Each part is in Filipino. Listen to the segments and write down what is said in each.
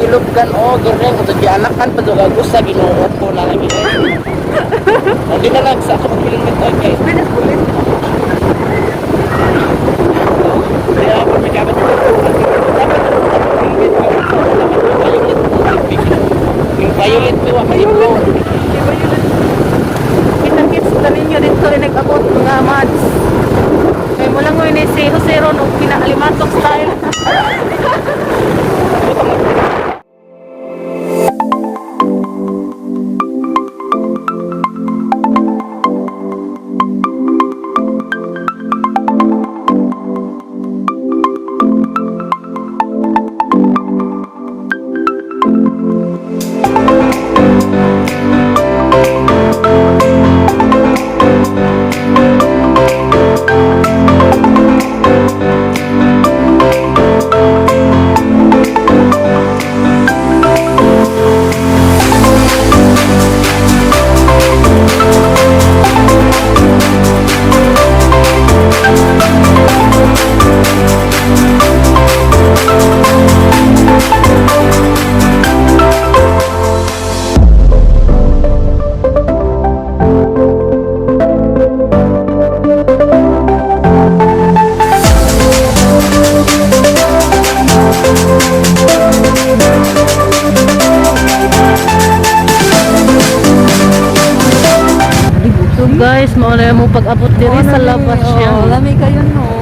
ilubgan o gireng ito anakan pa doon agus sa ginuot ko na lagi. Hindi na lang sa ako magpiling nito okay. Bilis bulit. Kaya ako may kabat ko. Yung violet ko ang ito. Kita-kits na ninyo dito rin nag-abot mga mads. Kaya mo lang mo ini si Jose Ron o pinaalimatong style. Guys, mauna mo pag-abot diri sa labas siya. Lamig kayo no.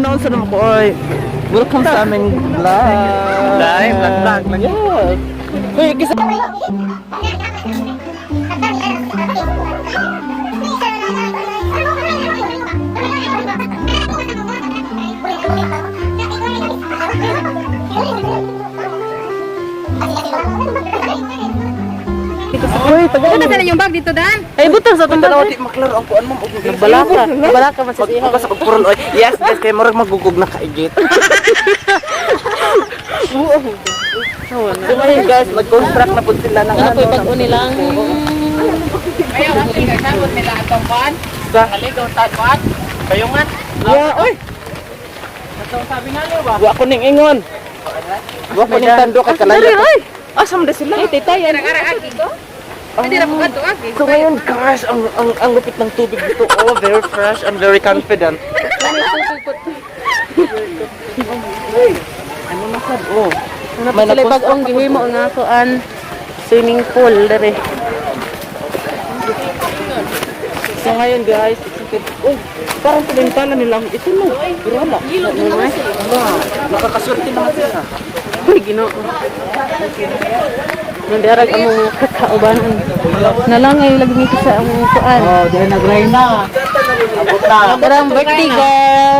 Naunsa naman ko ay welcome sa aming vlog. Live, vlog lang. Yeah. Uy, kisa Uy, tagaan Ano na yung bag dito, Dan? ay butang sa tong dalawa di maklaro ang kuan mo og Balaka man sa iha. Pagkas ako puron oy. Yes, guys, kay murag magugug na kaigit. So ngayon guys, mag-construct na po sila ng Ano ko'y bag-o nilang Ayaw, ang tingnan nila atong kwan. Sa Aligaw tagwat. Kayungan. yeah, oy. Atong sabi nga niyo ba? Wa ko ning ingon. Wa ko ning tando kay kalayo. Asam de sila. Ay, titay yan. Ara-ara dito. Hindi na bukat to agi. So ngayon guys, ang lupit ng tubig dito. Oh, very fresh and very confident. Ano masad? Oh. May sila bag-ong gihimo nga kuan swimming pool dere. So ngayon guys, oh, parang pinintala nilang ito no. Pero wala. Nakakaswerte naman sila. Uy, Ginoo. Nandiarag among kakaubanan. Nalangay lagi nito sa among kuan. Oh, dahil nag-rain na. Abot na. Parang birthday girl.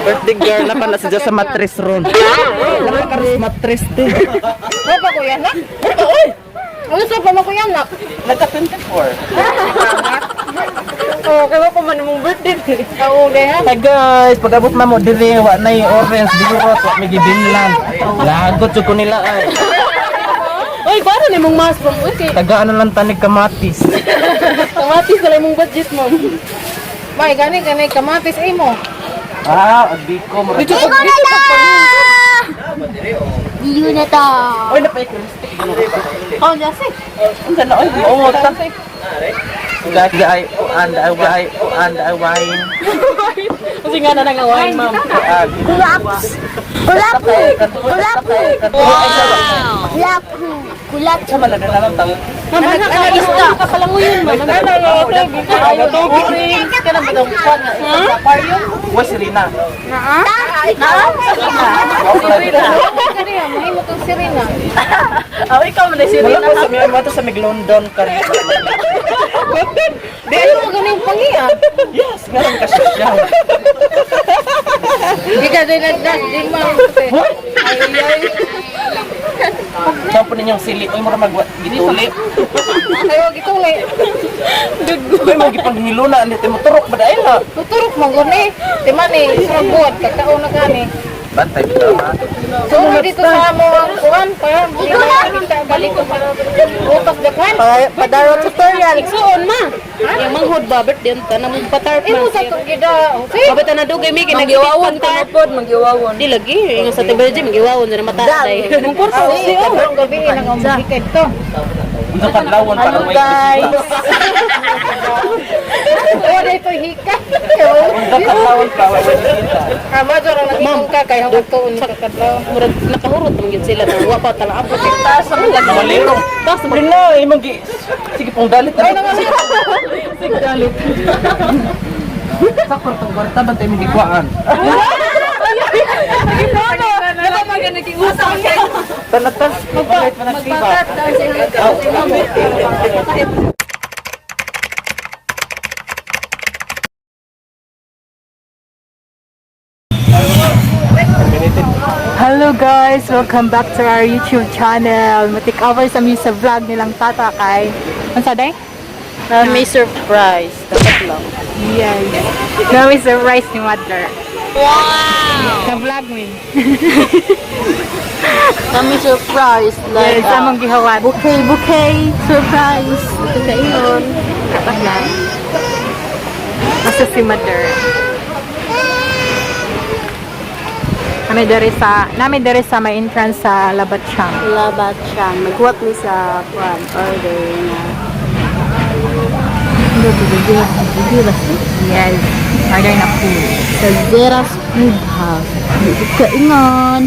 Birthday girl na pa na siya sa mattress ron. Nakakaros mattress din. Ano ba kuya na? Ano sa pa ko yan nak? Nagka-24. Oh, kaya ko man mong birthday. Oo, ha. Hi guys, pag abot na mo dire, wa na yung orange, digurot, wa may gibinlan. Lagot jud ko nila ay. Uy, para ni mong mushroom. Okay. Taga ano lang tanig kamatis. Kamatis na lang mong budget mo. Bay, gani kamatis ay mo. Ah, adi ko mo. Dito na Iyo na ta. Oy, napay ko. Oh, jase. Unsa na oy, mo ta. Gay, and I wine. Kasi nga na nangawain, ma'am. Kulap sama na lang tao. Ma'am, isda. Kapalanguyin, ma'am. Ayaw daw, orange. Ka na ba daw? Aquarium? Wa Serena. Oh, ikaw mo na si Wala Rina. ko sa mga mata sa London ka. Di, ano mo ganun yung pangiya? Yes, ngayon ka siya. Di ka din nagdas. Di, ma'am. Saan po ninyong sili? Uy, mura mag-gituli. Ayaw, gituli. Uy, mag-gipanghilo na. Hindi mo turok ba dahil na? Tuturok mo gani. Di man eh. Isang buwan. Kakao na gani. Bantay bitaw ha. So, dito sa mo ang kuhan pa. Di na kita balik ko para utak dakan. Padaro tutorial. Igsuon ma. Yung manghod ba? Bet din ta na mong patart man. Imo sa tugida. Babet na dugay mi ginagiwawan ta. Magiwawon. Di lagi. Yung sa tibaji magiwawan na mataday. Mong kurso si o. Ang gabi nang umbiket to. Unsa kadlawon para Ano may guys? bisita. O dito hika. Unsa kadlawon para may bisita. Ama jud ang naging ka kay hawag to ni kakadlaw. Murag nakahurot man gid sila na wa pa tala apo. Taas ang Maliro. Tas mo Brino, imong gi. Sige pong dalit. Sige dalit. Sa kwarta ba tayo migikuan? Tanatan. Magpalit pa nagsiba. Hello guys, welcome back to our YouTube channel. Matik over sa mi sa vlog nilang tata kay. Ano sa day? may surprise. Dapat lang. Yes. Na may surprise ni mother. Wow! Sa vlog mi. Kami surprise Yes, among gihawan. Bouquet, surprise. Ito sa iyon. Dapat lang. Asa si mother. Namin dere sa may entrance sa Labatsyang. Labat siya. Magkuwat ni sa order na. Yes. Order na food. Sa Zera's Food House. Dito ka ingon.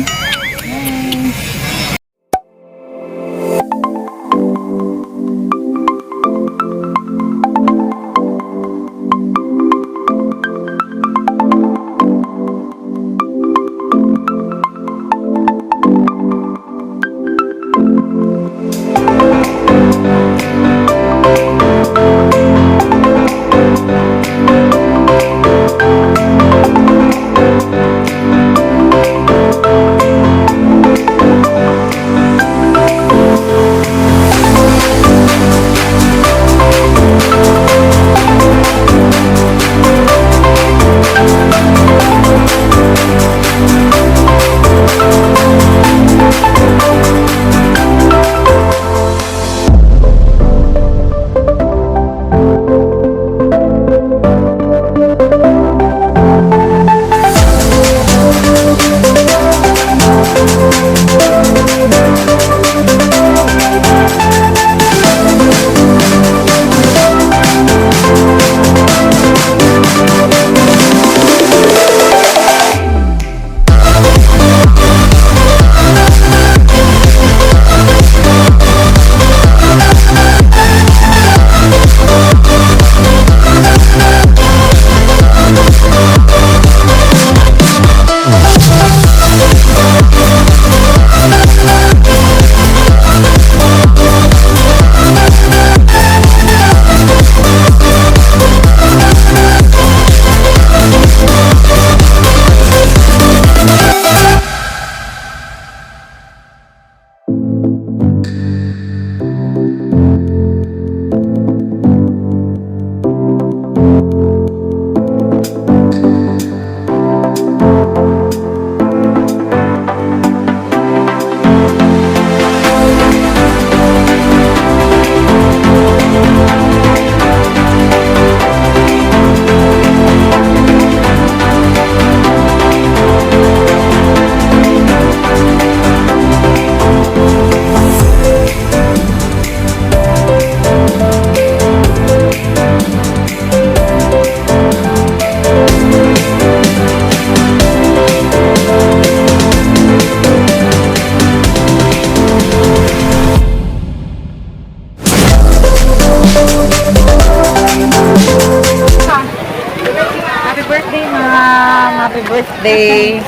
birthday.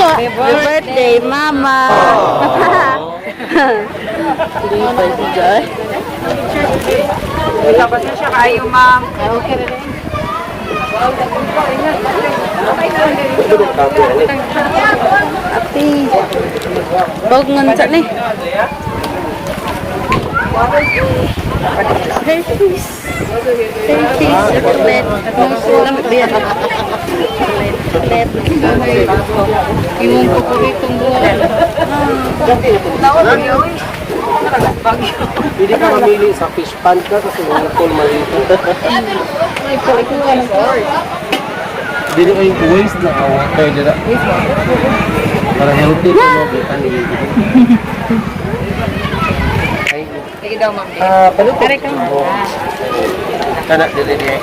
Happy birthday, Mama. Pasensya kayo, ma'am. Ati. Bawag nga sa ni. Herpes. Chocolate. Lamit biya. Chocolate. Imong paboritong buwan. Hindi ka mamili sa fish pan ka kasi mga tol malito. Hindi ko yung waste na kayo dyan. Para healthy ko mo, kita nila. Sige daw, ma'am. Paluto. Kana, dili niya.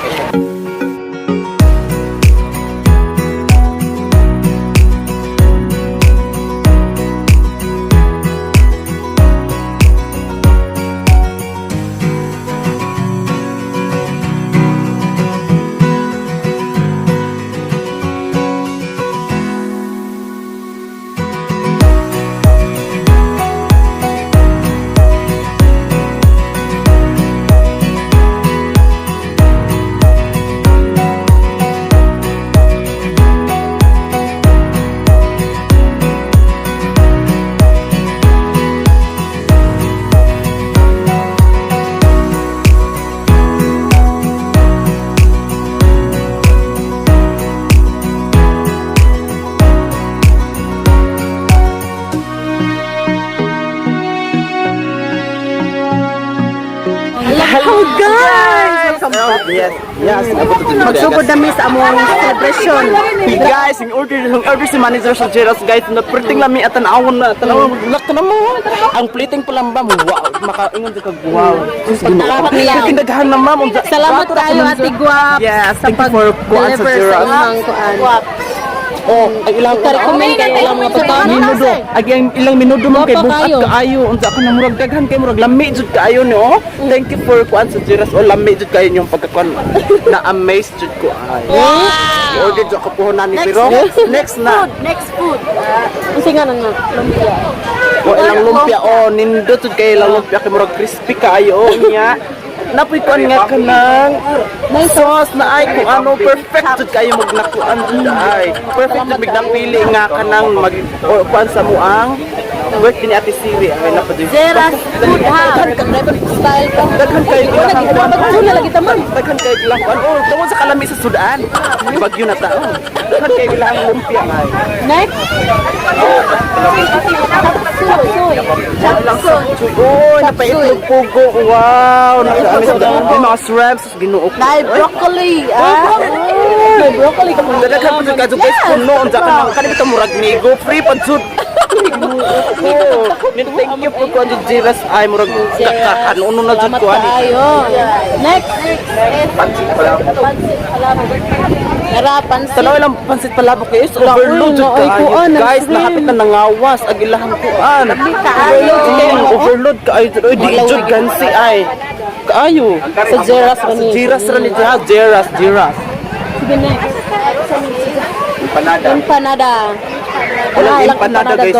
Hello guys! Yes. Magsugod na miss among celebration. Hey guys, ang order si manager sa Jeros guys, na perting lami at tanawon na lak na mo. Ang plating pa lang ba mo? Wow, makaingon ka wow. Salamat nila. Kinaghan na ma'am. Salamat kayo Ate Guap. Yes, sa thank you for kuan sa pag-deliver sa Jeros. imong kuan. Oh, ay ilang Recommend kayo ilang mga pagkaon. minudo. Ay ilang minudo man kay Guwapa buhat kayo. kaayo. Unsa ako na murag daghan kay murag lami jud kaayo no. Thank you for kuan sa Jeros. Oh, lami jud kayo yung pagkakuan. Na amazed jud ko ay. Order jud ako puhunan ni pero next na. Next food. Kasi nga nang lumpia. O ilang lumpia oh nindot jud kay ilang lumpia kay murag crispy kaayo niya. Napoy kuan nga kanang sauce na ay kung ano perfect jud kayo magnakuan jud ay. Perfect jud mignapili nga kanang mag o kuan sa muang work ni Ate Siri ay napadi. Zeras food ha. Style ka. Daghan kayo ilang kuan. Wala lagi taman. Daghan kayo ilang kuan. Oh, tungod sa kalami sa Sudan. Bagyo na tao. Daghan kayo ilang lumpia ay. Next. Oh, napaitlog pugo. Wow, nakaamis na yung mga shrimps ginuok. Live broccoli. May broccoli ka muna. Daghan pa jud ka guys kuno unsa ka nang kanang kita murag nigo free pa jud. Oh, thank you for kuan jud Jeros ay murag ano na jud Salamat kuan. kayo. Next. Harapan si. Tanaw lang pansit palabok kayo is overload jud ay, kaayo. kuan, ang Guys, shrimp. nakapit na nangawas agilahan kuan. Overload kaayo jud oy di jud gansi ay. Kaayo. Sa Jeros ba ni? Jeros ra ni Jeros. Sige next. Empanada. Walang ilang empanada guys.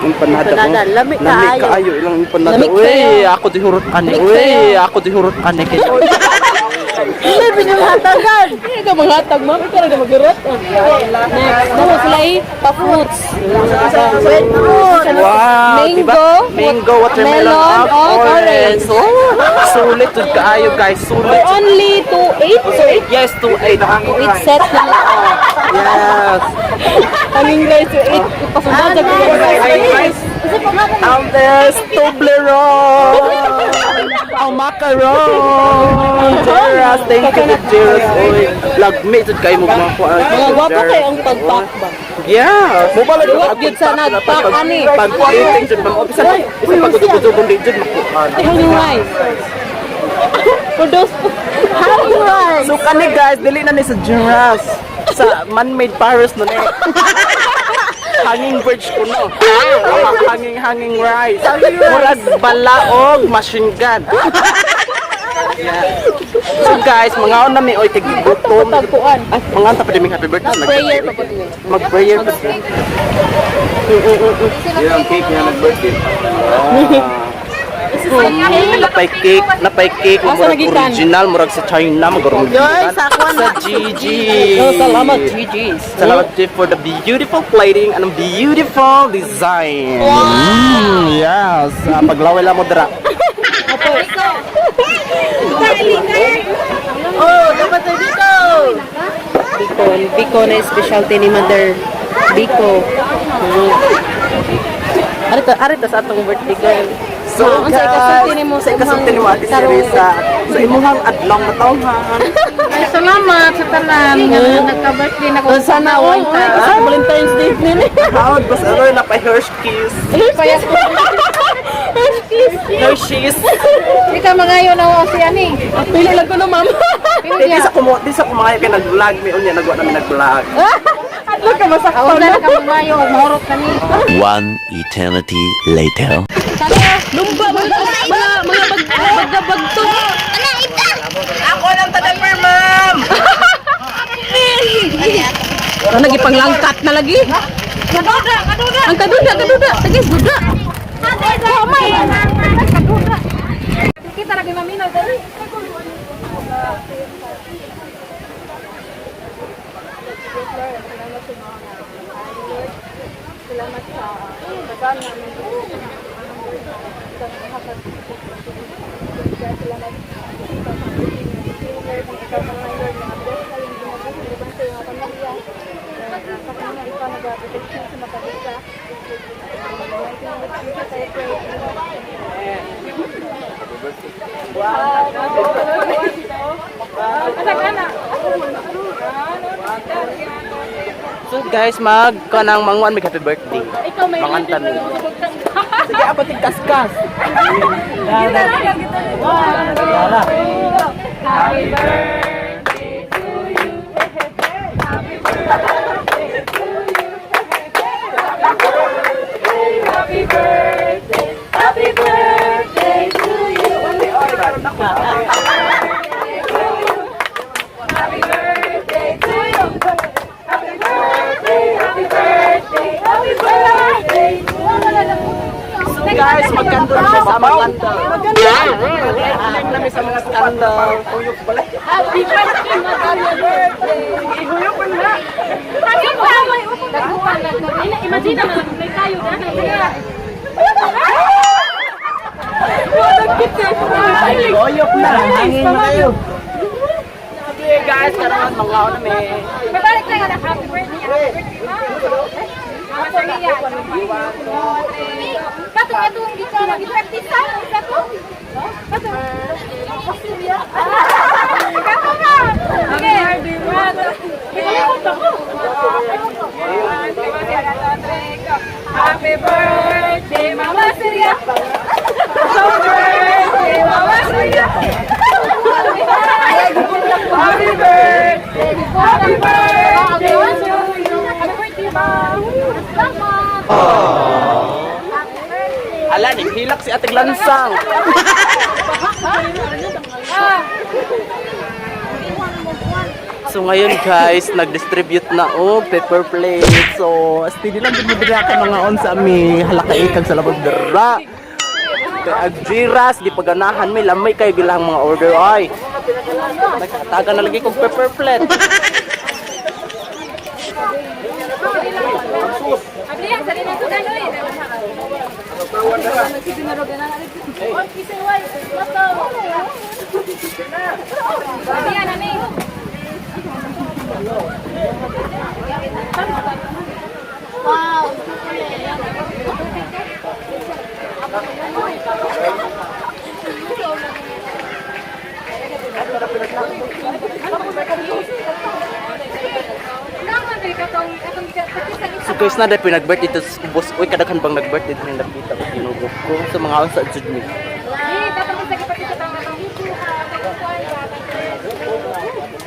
Empanada. Empanada. Lami kaayo. Kaayo ilang empanada. Lami Uy, kayo. ako di hurot ani. Lami Uy, kayo. ako di hurot ani kay. Hindi pinamahatagan. Hindi ka maghatag, ma'am. Ikaw na mag-urot. Next. Nawa sila pa-fruits. Sweet fruit. Wow, Mango. diba? Mango, watermelon, melon, orange. Oh, sulit jud kaayo guys, sulit. Only 2.8. So, Yes, 2.8. 8 set na lang. Yes. Kaming guys, 8. Ipasundad ko guys. Ang there's Toblerone. Ang macaron. Jeros, thank you to Jeros. Oy, lagmi jud kayo mo mga kuan. Mga gwapo kayo ang pag-pack ba? Yeah. Mo ba Duwag yun sa nagpack, ani. Pag-eating jud mga isa pag-udog-udog di jud makuan. Hanging rice. Produce. Hanging rice. So kani guys, dili na ni sa Jeros. Sa man-made Paris no ni. Hanging bridge ko no. Hanging rice. Murag balaog machine gun. So guys, mga on na may oy tigigutom. Tagpuan. Ay, mga on tapos happy birthday. Prayer pa po din. Mag-prayer pa siya. Yan ang cake niya nag-birthday. Napay cake, Asa murag nagikan? original, murag sa China, mag-original. Guys, ako Sa Gigi. Oh, salamat, GG's. Salamat Jeff for the beautiful plating and beautiful design. Yes. Paglaway lang mo dira. Oh, dapat tayo dito. Biko na specialty ni Mother Biko. Arito sa atong birthday girl. So Ang sa ikasulti ni mo sa ikasulti ni mo Ate Teresa, sa imuhang adlong na tawhan. Salamat sa tanan. Nagka-birthday na ko. Sana all. Sa Valentine's Day nila. Hawad bas ano na pa Hershey's. Hershey's. Ika magayo na ako si Ani. Pili lang ko na ma'am. Di sa kumayo kay nag-vlog mi unya nagwa namin nag-vlog. Adlo ka masakto Ako na. na ka magayo. Mahorot kami. One eternity later. Lumba mga bagdabag to. Ako lang tadapper, ma'am. Ano nagipanglangkat na lagi? Kaduda. Ang kaduda. Tagis duda. Kamay. Kaduda. Kita lagi maminaw dali. So guys, kanang manguan mig happy birthday. Mangantan mi. Sige, abating kaskas. So guys, magkandol siya sa mga kandol. Magkandol namin sa mga skandal. Tuyok balay. Happy birthday, Madam birthday. Ihuyok ko na. Happy birthday. Imagine na lang tayo na. Ihuyok na. Hangin na kayo. Sige guys, karoon mga ano may. Babalik tayo na happy birthday. Mama Maria. Katong dito na birthday sa ito. Happy birthday, Mama Maria. Happy birthday, Mama Maria. Happy birthday. Happy birthday. Happy birthday, Mom. Salamat. Ala, hilak si Ate Glansang. So ngayon guys, nag-distribute na paper plate. So, steady lang din mo dira ka mga on sa ami halakaikag sa labog dira. Kay agjiras di paganahan may lamay kay bilang mga order ay. Nagkataga na lagi kog paper plate. Abrihan sa din ako dalo eh. Abrihan na ning. Wow. So guys na dahil pinag-birthday ito sa boss. Uy, kadaghan bang nag-birthday din yung nakita ko tinugok ko sa mga on sa jud mi.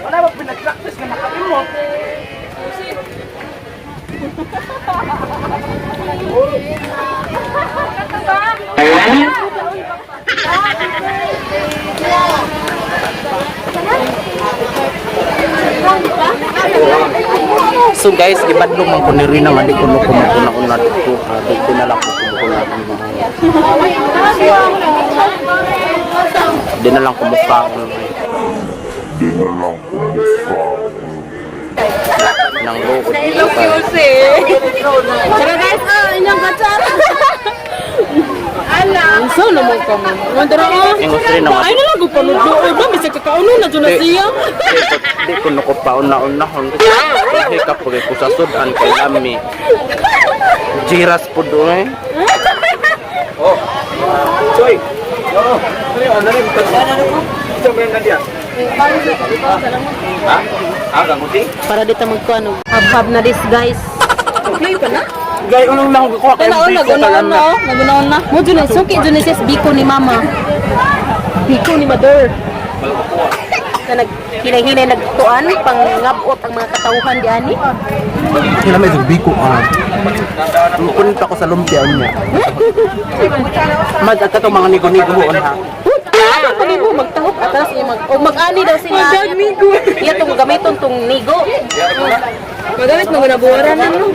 Wala ba pinag-practice na makalimot? Happy birthday. So guys, ibadlong man ko ni Rina man di ko no kumakuna dito. Dito na lang ko kumukuna. Di na lang kumukha. Nang loko. Tara guys, inyong gatsara. So naman ka man. Wanda na oh. Ingos rin naman. Ay na lang ko panudood na bisag kakauno na dyan na siya. Di ko no ko pauna-unahon. Kasi kapag ko sa sudan kay Lami. Jiras po doon. Oh. Choy. Ano rin? Para dito magkuano. Hab-hab na this guys. Okay pa na? Gay, unang lang ko kay Nagunaon na. Mo dyan suki dyan sis biko ni mama. Biko ni mother. Na naghinay-hinay nagtuan pang ngabot ang mga katauhan di ani. Sila may biko Kunta ko sa lumpia niya. Mag ato mga nigo-nigo ha. Pag mo magtahop atas niya mag-ani daw siya. Iya tong gamiton tong nigo. Magamit mo na buwaran na no.